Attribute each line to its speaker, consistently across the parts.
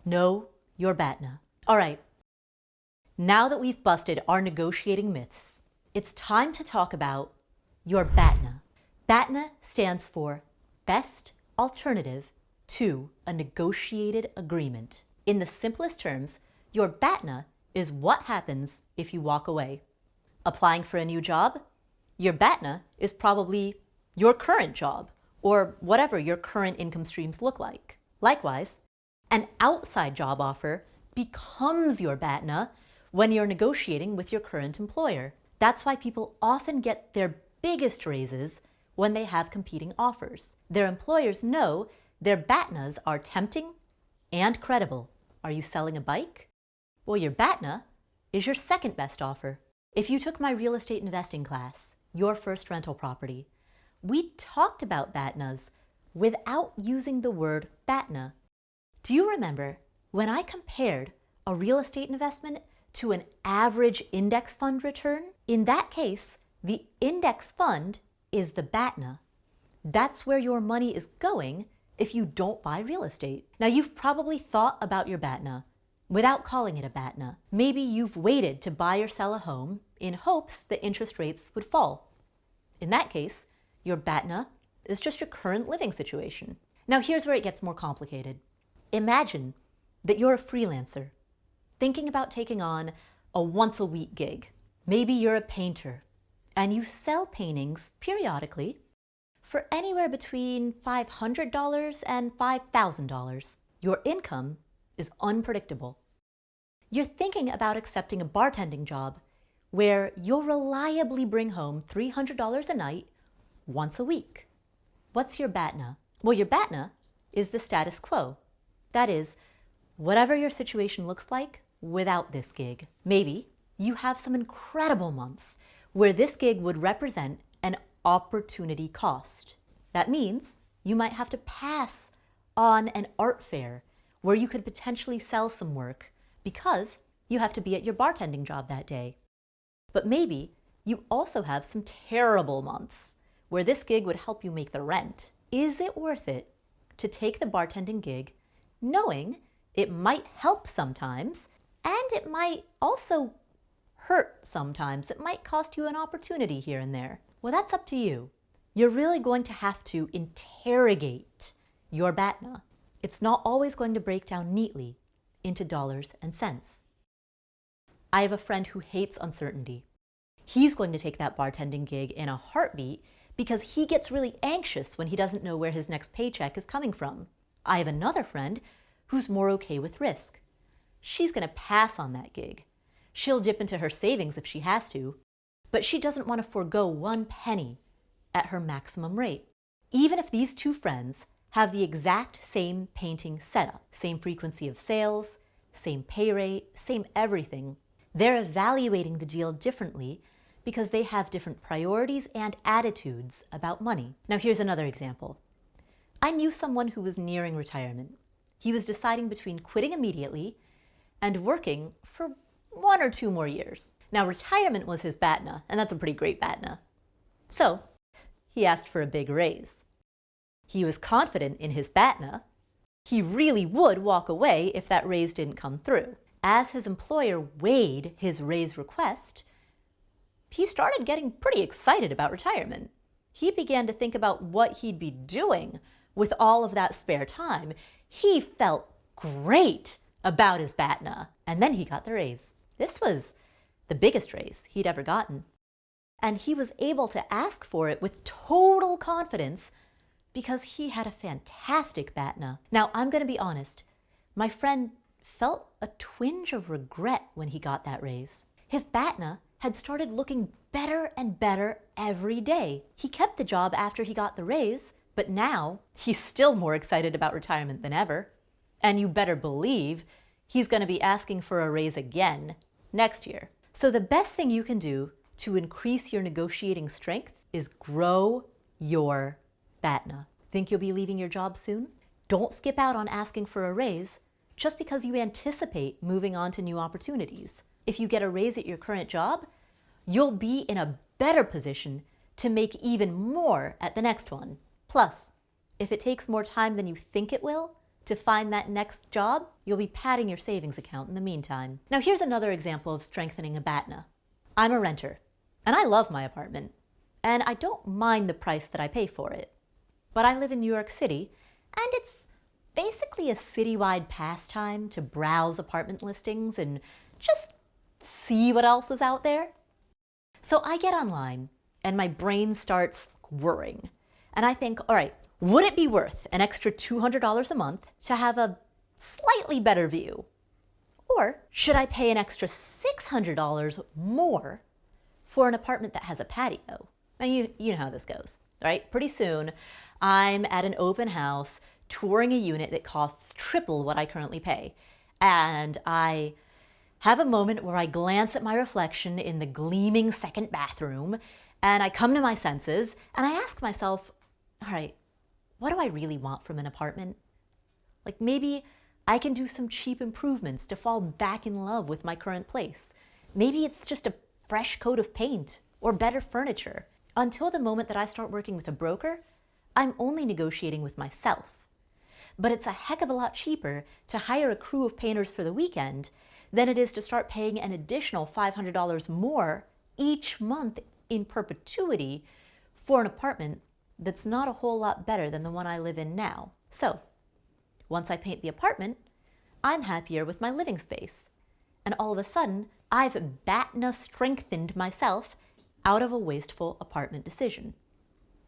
Speaker 1: Know your BATNA. All right, now that we've busted our negotiating myths, it's time to talk about your BATNA. BATNA stands for Best Alternative to a Negotiated Agreement. In the simplest terms, your BATNA is what happens if you walk away. Applying for a new job? Your BATNA is probably your current job or whatever your current income streams look like. Likewise, an outside job offer becomes your BATNA when you're negotiating with your current employer. That's why people often get their biggest raises when they have competing offers. Their employers know their BATNAs are tempting and credible. Are you selling a bike? Well, your BATNA is your second best offer. If you took my real estate investing class, your first rental property, we talked about BATNAs without using the word BATNA. Do you remember when I compared a real estate investment to an average index fund return? In that case, the index fund is the BATNA. That's where your money is going if you don't buy real estate. Now, you've probably thought about your BATNA without calling it a BATNA. Maybe you've waited to buy or sell a home in hopes that interest rates would fall. In that case, your BATNA is just your current living situation. Now, here's where it gets more complicated. Imagine that you're a freelancer thinking about taking on a once-a-week gig. Maybe you're a painter and you sell paintings periodically for anywhere between $500 and $5,000. Your income is unpredictable. You're thinking about accepting a bartending job where you'll reliably bring home $300 a night once a week. What's your BATNA? Well, your BATNA is the status quo. That is, whatever your situation looks like without this gig. Maybe you have some incredible months where this gig would represent an opportunity cost. That means you might have to pass on an art fair where you could potentially sell some work because you have to be at your bartending job that day. But maybe you also have some terrible months where this gig would help you make the rent. Is it worth it to take the bartending gig knowing it might help sometimes and it might also hurt sometimes? It might cost you an opportunity here and there. Well, that's up to you. You're really going to have to interrogate your BATNA. It's not always going to break down neatly into dollars and cents. I have a friend who hates uncertainty. He's going to take that bartending gig in a heartbeat because he gets really anxious when he doesn't know where his next paycheck is coming from. I have another friend who's more okay with risk. She's going to pass on that gig. She'll dip into her savings if she has to, but she doesn't want to forego 1 penny at her maximum rate. Even if these two friends have the exact same painting setup, same frequency of sales, same pay rate, same everything, they're evaluating the deal differently because they have different priorities and attitudes about money. Now, here's another example. I knew someone who was nearing retirement. He was deciding between quitting immediately and working for 1 or 2 more years. Now, retirement was his BATNA, and that's a pretty great BATNA. So he asked for a big raise. He was confident in his BATNA. He really would walk away if that raise didn't come through. As his employer weighed his raise request, he started getting pretty excited about retirement. He began to think about what he'd be doing with all of that spare time. He felt great about his BATNA, and then he got the raise. This was the biggest raise he'd ever gotten. And he was able to ask for it with total confidence because he had a fantastic BATNA. Now, I'm going to be honest. My friend felt a twinge of regret when he got that raise. His BATNA had started looking better and better every day. He kept the job after he got the raise, but now he's still more excited about retirement than ever. And you better believe he's going to be asking for a raise again next year. So the best thing you can do to increase your negotiating strength is grow your BATNA. Think you'll be leaving your job soon? Don't skip out on asking for a raise just because you anticipate moving on to new opportunities. If you get a raise at your current job, you'll be in a better position to make even more at the next one. Plus, if it takes more time than you think it will, to find that next job, you'll be padding your savings account in the meantime. Now here's another example of strengthening a BATNA. I'm a renter, and I love my apartment, and I don't mind the price that I pay for it. But I live in New York City, and it's basically a citywide pastime to browse apartment listings and just see what else is out there. So I get online, and my brain starts whirring, and I think, all right, would it be worth an extra $200 a month to have a slightly better view? Or should I pay an extra $600 more for an apartment that has a patio? Now, you know how this goes, right? Pretty soon, I'm at an open house touring a unit that costs triple what I currently pay. And I have a moment where I glance at my reflection in the gleaming second bathroom, and I come to my senses, and I ask myself, all right, what do I really want from an apartment? Like maybe I can do some cheap improvements to fall back in love with my current place. Maybe it's just a fresh coat of paint or better furniture. Until the moment that I start working with a broker, I'm only negotiating with myself. But it's a heck of a lot cheaper to hire a crew of painters for the weekend than it is to start paying an additional $500 more each month in perpetuity for an apartment that's not a whole lot better than the one I live in now. So, once I paint the apartment, I'm happier with my living space. And all of a sudden, I've BATNA strengthened myself out of a wasteful apartment decision.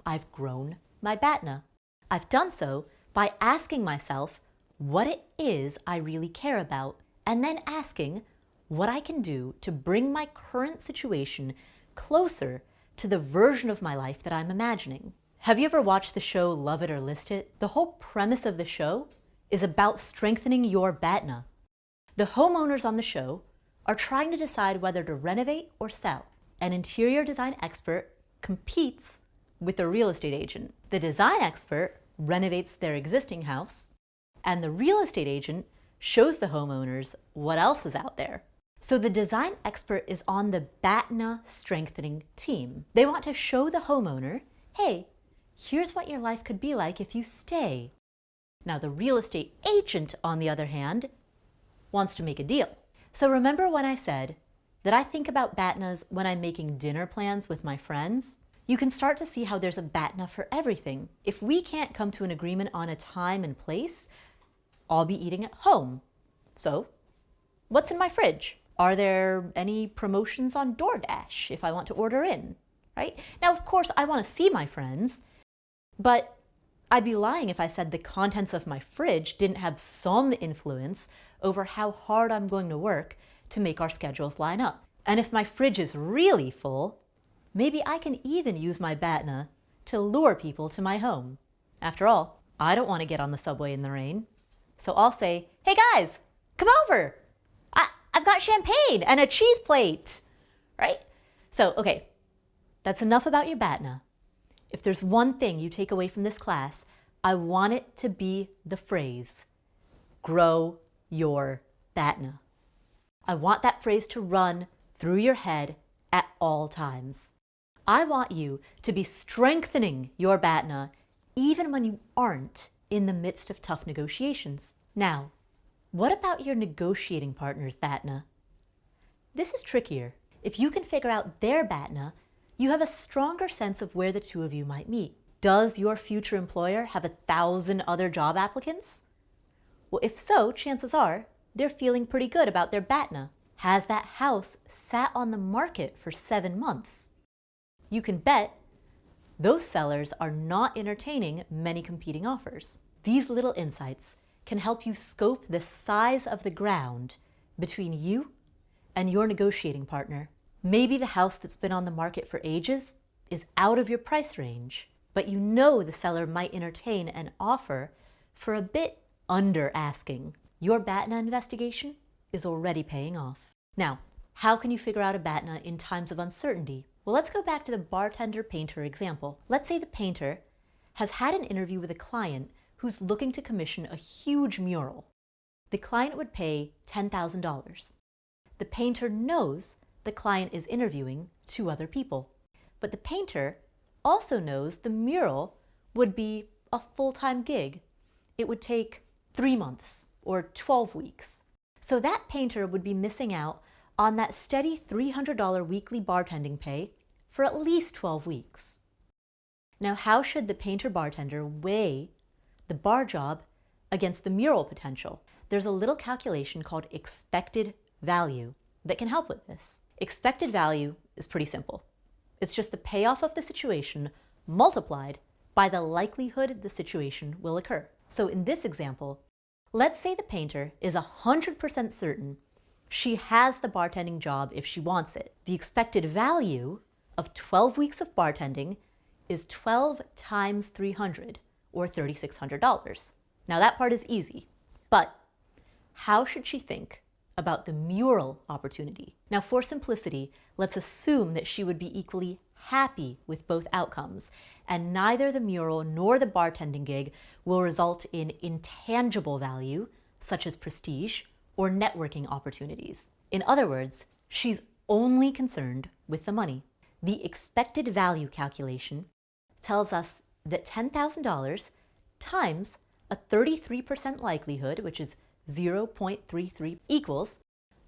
Speaker 1: I've grown my BATNA. I've done so by asking myself what it is I really care about, and then asking what I can do to bring my current situation closer to the version of my life that I'm imagining. Have you ever watched the show Love It or List It? The whole premise of the show is about strengthening your BATNA. The homeowners on the show are trying to decide whether to renovate or sell. An interior design expert competes with a real estate agent. The design expert renovates their existing house, and the real estate agent shows the homeowners what else is out there. So the design expert is on the BATNA strengthening team. They want to show the homeowner, hey, here's what your life could be like if you stay. Now the real estate agent, on the other hand, wants to make a deal. So remember when I said that I think about BATNAs when I'm making dinner plans with my friends? You can start to see how there's a BATNA for everything. If we can't come to an agreement on a time and place, I'll be eating at home. So, what's in my fridge? Are there any promotions on DoorDash if I want to order in, right? Now, of course, I want to see my friends, but I'd be lying if I said the contents of my fridge didn't have some influence over how hard I'm going to work to make our schedules line up. And if my fridge is really full, maybe I can even use my BATNA to lure people to my home. After all, I don't want to get on the subway in the rain. So I'll say, hey guys, come over. I've got champagne and a cheese plate, right? So, okay, that's enough about your BATNA. If there's one thing you take away from this class, I want it to be the phrase, grow your BATNA. I want that phrase to run through your head at all times. I want you to be strengthening your BATNA even when you aren't in the midst of tough negotiations. Now, what about your negotiating partner's BATNA? This is trickier. If you can figure out their BATNA, you have a stronger sense of where the two of you might meet. Does your future employer have 1,000 other job applicants? Well, if so, chances are they're feeling pretty good about their BATNA. Has that house sat on the market for 7 months? You can bet those sellers are not entertaining many competing offers. These little insights can help you scope the size of the ground between you and your negotiating partner. Maybe the house that's been on the market for ages is out of your price range, but you know the seller might entertain an offer for a bit under asking. Your BATNA investigation is already paying off. Now, how can you figure out a BATNA in times of uncertainty? Well, let's go back to the bartender-painter example. Let's say the painter has had an interview with a client who's looking to commission a huge mural. The client would pay $10,000. The painter knows the client is interviewing 2 other people, but the painter also knows the mural would be a full-time gig. It would take 3 months or 12 weeks. So that painter would be missing out on that steady $300 weekly bartending pay for at least 12 weeks. Now, how should the painter-bartender weigh the bar job against the mural potential? There's a little calculation called expected value that can help with this. Expected value is pretty simple. It's just the payoff of the situation multiplied by the likelihood the situation will occur. So in this example, let's say the painter is 100% certain she has the bartending job if she wants it. The expected value of 12 weeks of bartending is 12 times 300, or $3,600. Now that part is easy, but how should she think about the mural opportunity? Now, for simplicity, let's assume that she would be equally happy with both outcomes, and neither the mural nor the bartending gig will result in intangible value, such as prestige or networking opportunities. In other words, she's only concerned with the money. The expected value calculation tells us that $10,000 times a 33% likelihood, which is 0.33, equals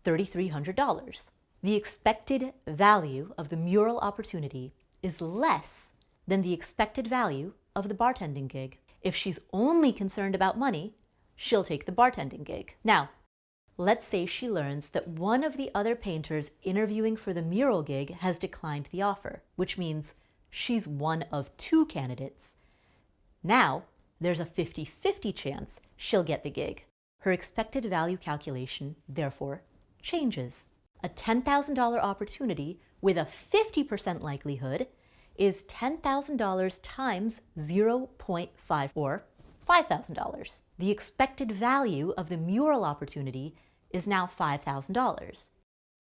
Speaker 1: $3,300. The expected value of the mural opportunity is less than the expected value of the bartending gig. If she's only concerned about money, she'll take the bartending gig. Now, let's say she learns that one of the other painters interviewing for the mural gig has declined the offer, which means she's one of 2 candidates. Now, there's a 50-50 chance she'll get the gig. Her expected value calculation, therefore, changes. A $10,000 opportunity with a 50% likelihood is $10,000 times 0.5, or $5,000. The expected value of the mural opportunity is now $5,000.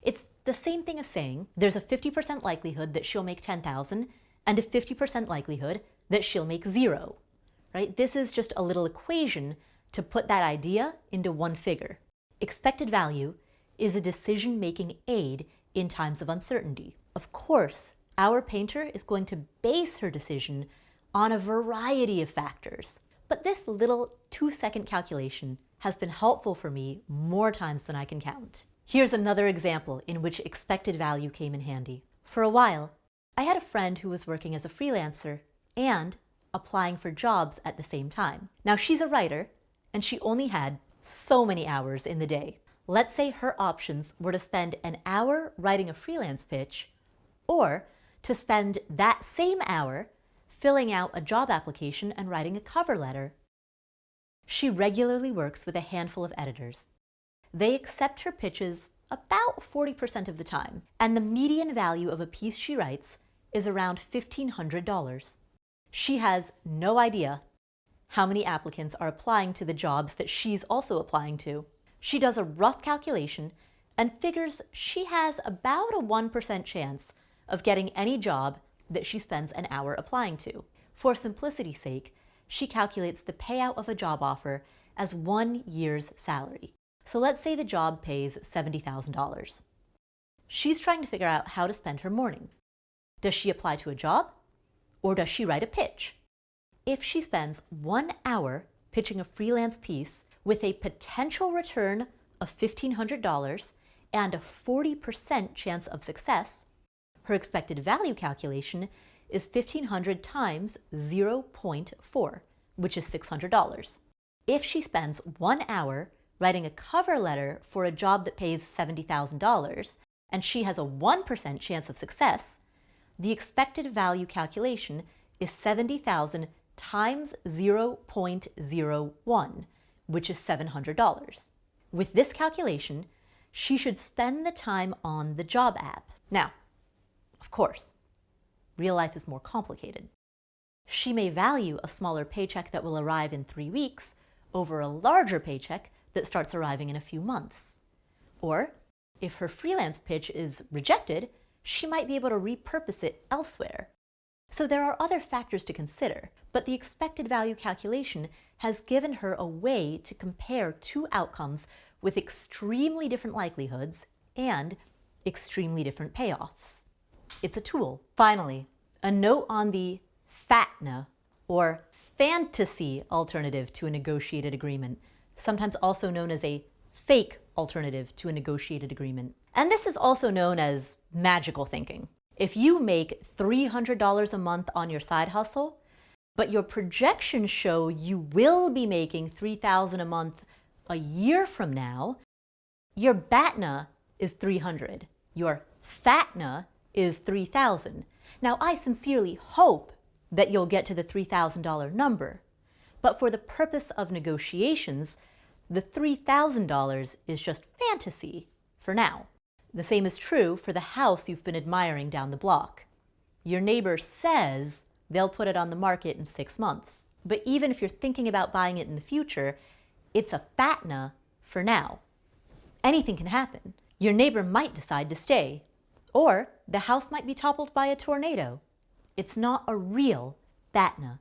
Speaker 1: It's the same thing as saying there's a 50% likelihood that she'll make $10,000 and a 50% likelihood that she'll make 0, right? This is just a little equation to put that idea into one figure. Expected value is a decision-making aid in times of uncertainty. Of course, our painter is going to base her decision on a variety of factors, but this little 2-second calculation has been helpful for me more times than I can count. Here's another example in which expected value came in handy. For a while, I had a friend who was working as a freelancer and applying for jobs at the same time. Now, she's a writer, and she only had so many hours in the day. Let's say her options were to spend an hour writing a freelance pitch, or to spend that same hour filling out a job application and writing a cover letter. She regularly works with a handful of editors. They accept her pitches about 40% of the time, and the median value of a piece she writes is around $1,500. She has no idea how many applicants are applying to the jobs that she's also applying to. She does a rough calculation and figures she has about a 1% chance of getting any job that she spends an hour applying to. For simplicity's sake, she calculates the payout of a job offer as 1 year's salary. So let's say the job pays $70,000. She's trying to figure out how to spend her morning. Does she apply to a job, or does she write a pitch? If she spends 1 hour pitching a freelance piece with a potential return of $1,500 and a 40% chance of success, her expected value calculation is $1,500 times 0.4, which is $600. If she spends 1 hour writing a cover letter for a job that pays $70,000 and she has a 1% chance of success, the expected value calculation is $70,000 times 0.01, which is $700. With this calculation, she should spend the time on the job app. Now, of course, real life is more complicated. She may value a smaller paycheck that will arrive in 3 weeks over a larger paycheck that starts arriving in a few months. Or, if her freelance pitch is rejected, she might be able to repurpose it elsewhere. So there are other factors to consider, but the expected value calculation has given her a way to compare 2 outcomes with extremely different likelihoods and extremely different payoffs. It's a tool. Finally, a note on the BATNA, or fantasy alternative to a negotiated agreement. sometimes also known as a fake alternative to a negotiated agreement. And this is also known as magical thinking. If you make $300 a month on your side hustle, but your projections show you will be making $3,000 a month a year from now, your BATNA is 300. Your FATNA is 3,000. Now, I sincerely hope that you'll get to the $3,000 number, but for the purpose of negotiations, the $3,000 is just fantasy for now. The same is true for the house you've been admiring down the block. Your neighbor says they'll put it on the market in 6 months, but even if you're thinking about buying it in the future, it's a FATNA for now. Anything can happen. Your neighbor might decide to stay, or the house might be toppled by a tornado. It's not a real BATNA.